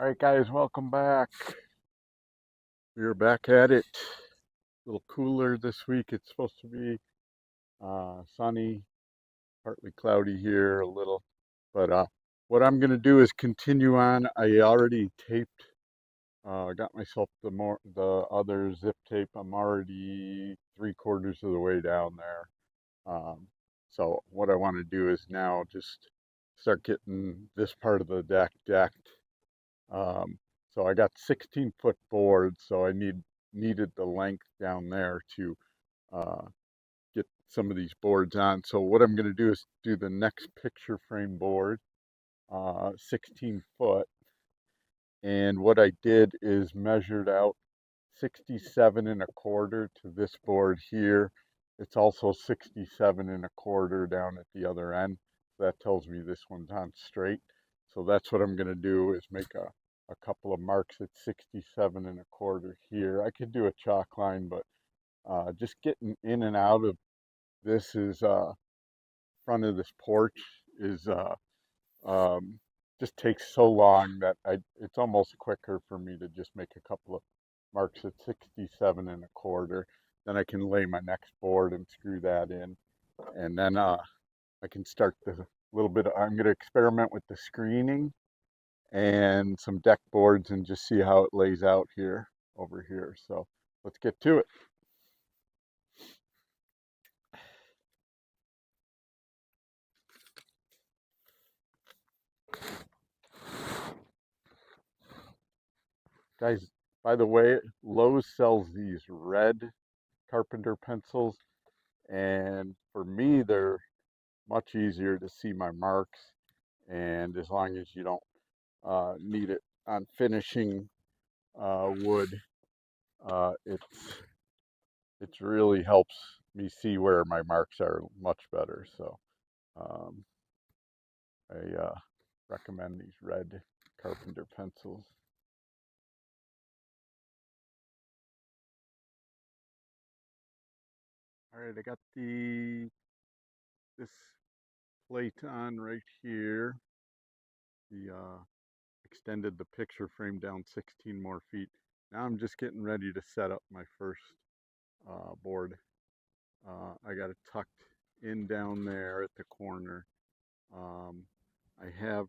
Alright guys, welcome back. We're back at it. A little cooler this week. It's supposed to be sunny, partly cloudy here a little. But what I'm gonna do is continue on. I already taped, got myself the other zip tape. I'm already 3/4 of the way down there. Um, so what I want to do is now just start getting this part of the deck decked. So I got 16-foot boards, so I needed the length down there to uh, get some of these boards on. So what I'm going to do is do the next picture frame board, 16 foot. And what I did is measured out 67 1/4 to this board here. It's also 67 1/4 down at the other end. So that tells me this one's on straight. So that's what I'm going to do is make a couple of marks at 67 1/4 here. I could do a chalk line, but just getting in and out of this is front of this porch is um, just takes so long that it's almost quicker for me to just make a couple of marks at 67 1/4. Then I can lay my next board and screw that in. And then I can start the little bit I'm going to experiment with the screening and some deck boards and just see how it lays out here over here. So let's get to it. Guys, by the way, Lowe's sells these red carpenter pencils, and for me, they're much easier to see my marks. And as long as you don't need it on finishing wood, it's really helps me see where my marks are much better. So um, I recommend these red carpenter pencils. All right, I got this plate on right here. The extended the picture frame down 16 more feet. Now I'm just getting ready to set up my first board. I got it tucked in down there at the corner. Um, I have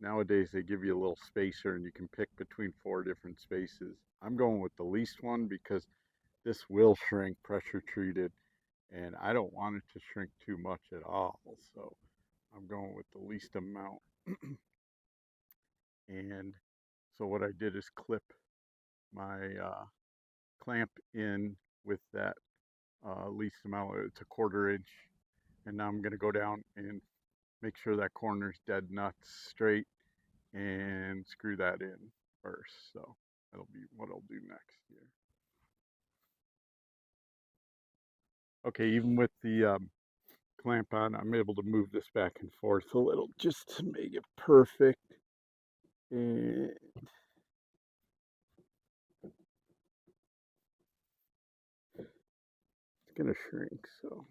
Nowadays they give you a little spacer and you can pick between 4 different spaces. I'm going with the least one because this will shrink, pressure treated, and I don't want it to shrink too much at all. So I'm going with the least amount. And so what I did is clip my clamp in with that least amount. It's a 1/4 inch. And now I'm going to go down and make sure that corner's dead nuts straight and screw that in first. So that'll be what I'll do next here. Okay, even with the clamp on, I'm able to move this back and forth a little just to make it perfect. And it's gonna shrink, so.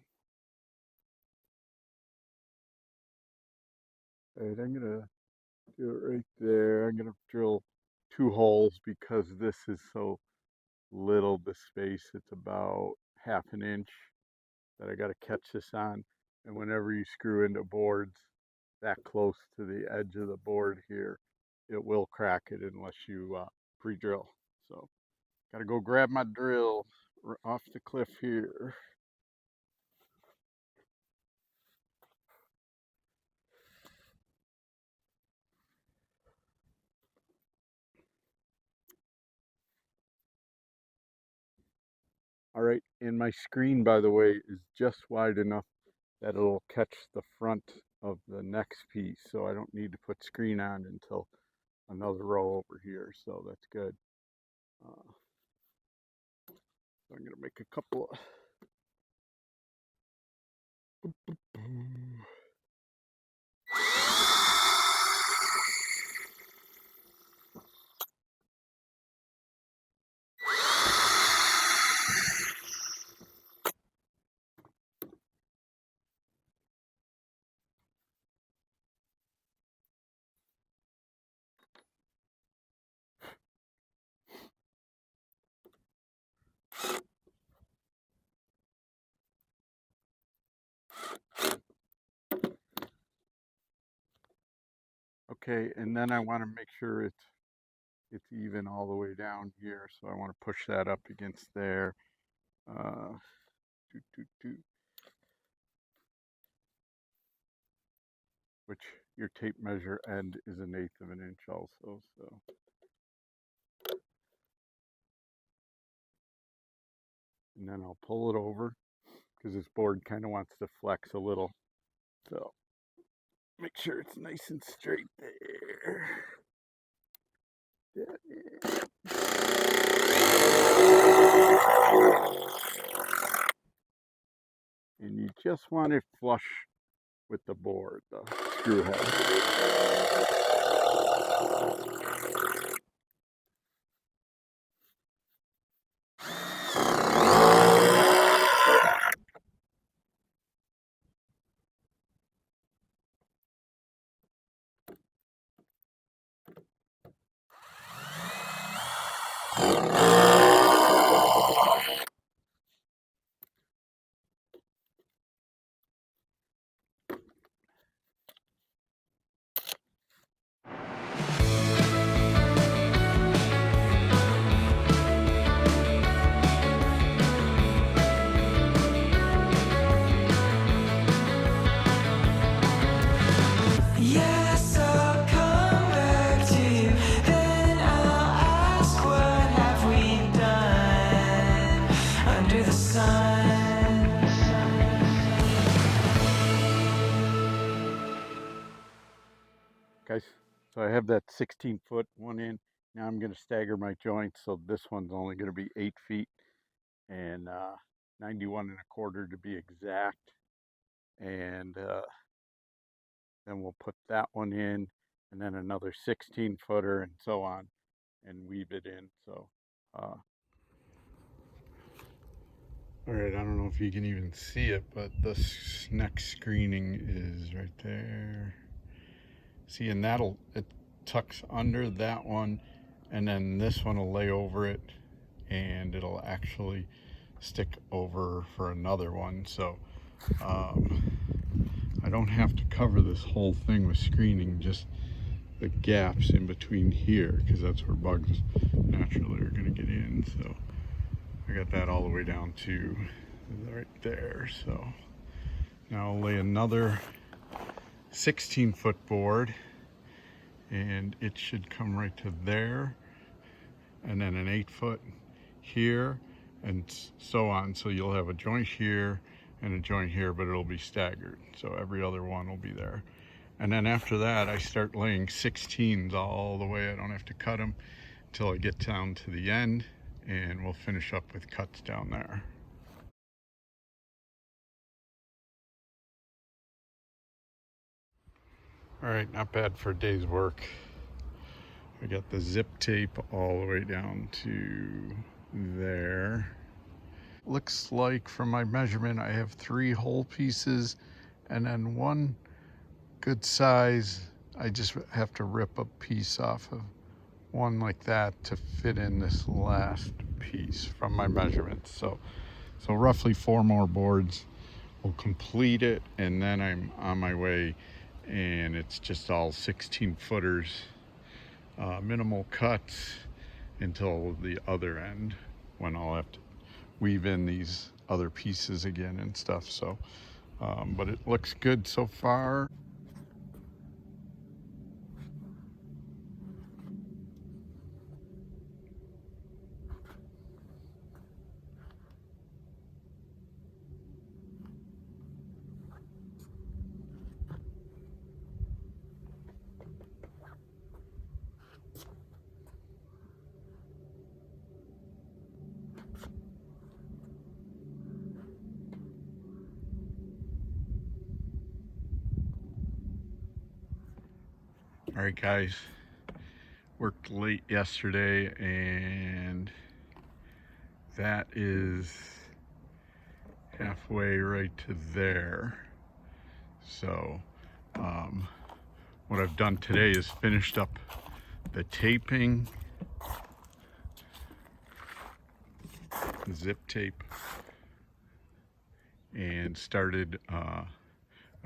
All right, I'm gonna do it right there. I'm gonna drill 2 holes because this is so little, the space. It's about 1/2 inch that I gotta catch this on. And whenever you screw into boards that close to the edge of the board here, it will crack it unless you pre-drill. So gotta go grab my drill off the cliff here. All right, and my screen, by the way, is just wide enough that it'll catch the front of the next piece, so I don't need to put screen on until another row over here, so that's good. So I'm gonna make a couple of Okay, and then I want to make sure it's even all the way down here, so I want to push that up against there. Uh, doot, doot, doot, which your tape measure end is 1/8 of an inch also. So, and then I'll pull it over because this board kind of wants to flex a little. So make sure it's nice and straight there. And you just want it flush with the board, the screw head. Yes, I'll come back to you. Then I'll ask, what have we done under the sun? Guys, so I have that 16-foot one in. Now I'm going to stagger my joints, so this one's only going to be 8 feet and 91 1/4 to be exact. And then we'll put that one in, and then another 16-footer, and so on, and weave it in. So, all right, I don't know if you can even see it, but this next screening is right there. See, and it tucks under that one, and then this one will lay over it, and it'll actually stick over for another one. So I don't have to cover this whole thing with screening, just the gaps in between here, because that's where bugs naturally are going to get in. So I got that all the way down to right there. So now I'll lay another 16-foot board, and it should come right to there, and then an 8-foot here, and so on. So you'll have a joint here and a joint here, but it'll be staggered, so every other one will be there. And then after that, I start laying 16s all the way. I don't have to cut them until I get down to the end, and we'll finish up with cuts down there. All right, not bad for a day's work. I got the zip tape all the way down to there. Looks like from my measurement, I have 3 whole pieces and then one good size. I just have to rip a piece off of one like that to fit in this last piece from my measurements. So roughly 4 more boards will complete it, and then I'm on my way, and it's just all 16-footers, minimal cuts until the other end, when I'll have to weave in these other pieces again and stuff. So but it looks good so far. All right, guys, worked late yesterday, and that is halfway right to there. So what I've done today is finished up the taping, the zip tape, and started I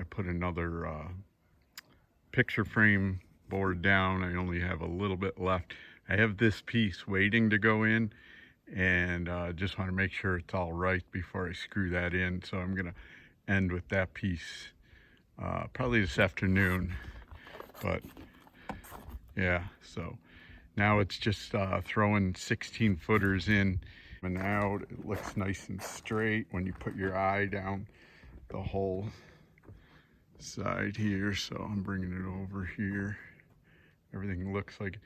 put another picture frame bored down. I only have a little bit left. I have this piece waiting to go in, and just want to make sure it's all right before I screw that in. So I'm gonna end with that piece probably this afternoon. But yeah, so now it's just throwing 16 footers in and out. It looks nice and straight when you put your eye down the whole side here. So I'm bringing it over here. Everything looks like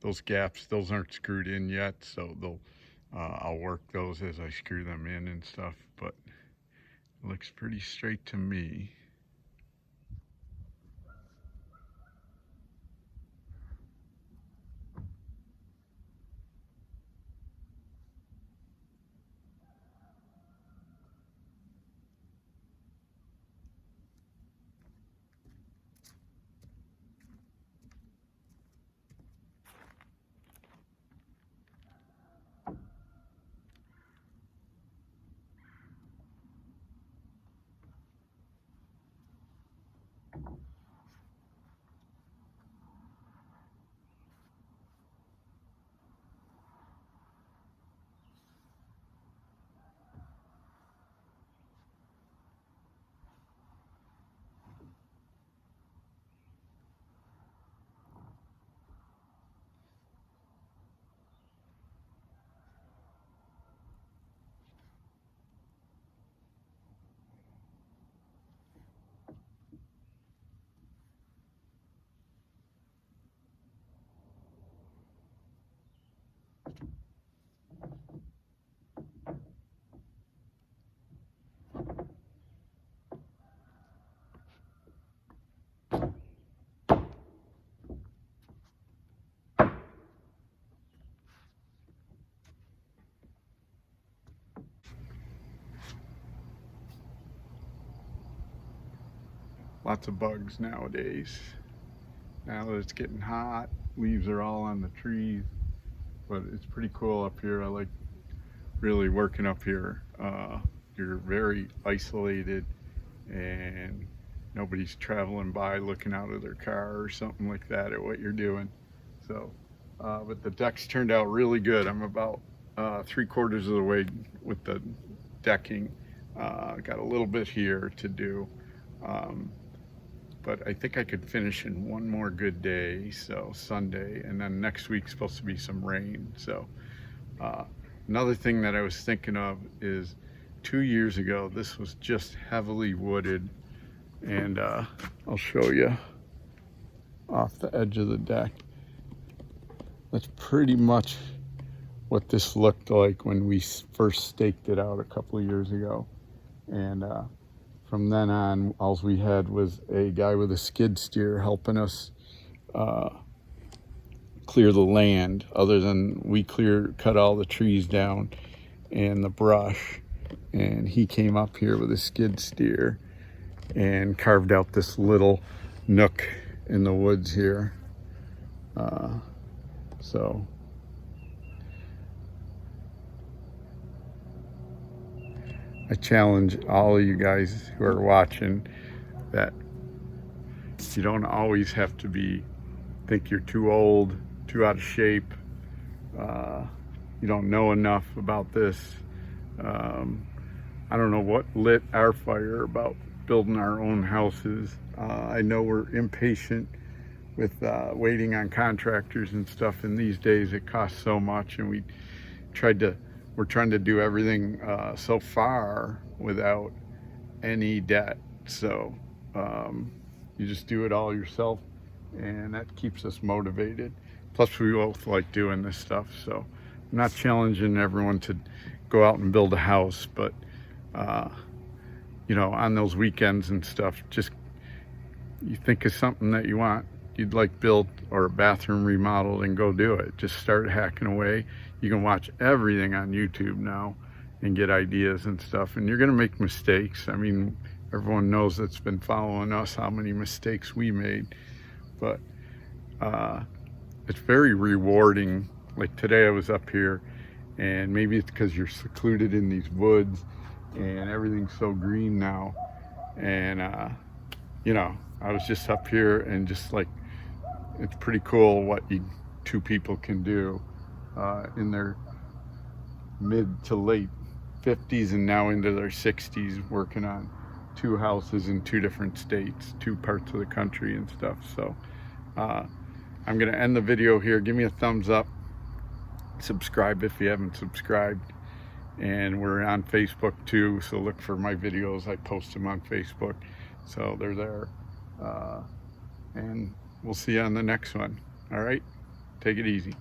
those gaps, those aren't screwed in yet, so they'll I'll work those as I screw them in and stuff, but it looks pretty straight to me. Lots of bugs nowadays. Now that it's getting hot, leaves are all on the trees, but it's pretty cool up here. I like really working up here. You're very isolated and nobody's traveling by looking out of their car or something like that at what you're doing. So, but the deck's turned out really good. I'm about 3/4 of the way with the decking. Got a little bit here to do. But I think I could finish in one more good day, so Sunday, and then next week's supposed to be some rain. So another thing that I was thinking of is 2 years ago, this was just heavily wooded, and I'll show you off the edge of the deck. That's pretty much what this looked like when we first staked it out a couple of years ago. And from then on, all we had was a guy with a skid steer helping us clear the land, other than we cut all the trees down and the brush. And he came up here with a skid steer and carved out this little nook in the woods here. So I challenge all of you guys who are watching that you don't always have to think you're too old, too out of shape, you don't know enough about this. I don't know what lit our fire about building our own houses. I know we're impatient with waiting on contractors and stuff, and these days it costs so much, and we're trying to do everything so far without any debt. So you just do it all yourself, and that keeps us motivated. Plus we both like doing this stuff, so I'm not challenging everyone to go out and build a house, but you know, on those weekends and stuff, just you think of something that you'd like built, or a bathroom remodeled, and go do it. Just start hacking away. You can watch everything on YouTube now and get ideas and stuff, and you're gonna make mistakes. I mean, everyone knows that's been following us how many mistakes we made, but it's very rewarding. Like today I was up here, and maybe it's because you're secluded in these woods and everything's so green now, and you know, I was just up here and just like it's pretty cool what two people can do in their mid to late 50s and now into their 60s, working on 2 houses in 2 different states, 2 parts of the country and stuff. So I'm gonna end the video here. Give me a thumbs up, subscribe if you haven't subscribed, and we're on Facebook too, so look for my videos. I post them on Facebook, so they're there. And we'll see you on the next one. All right, take it easy.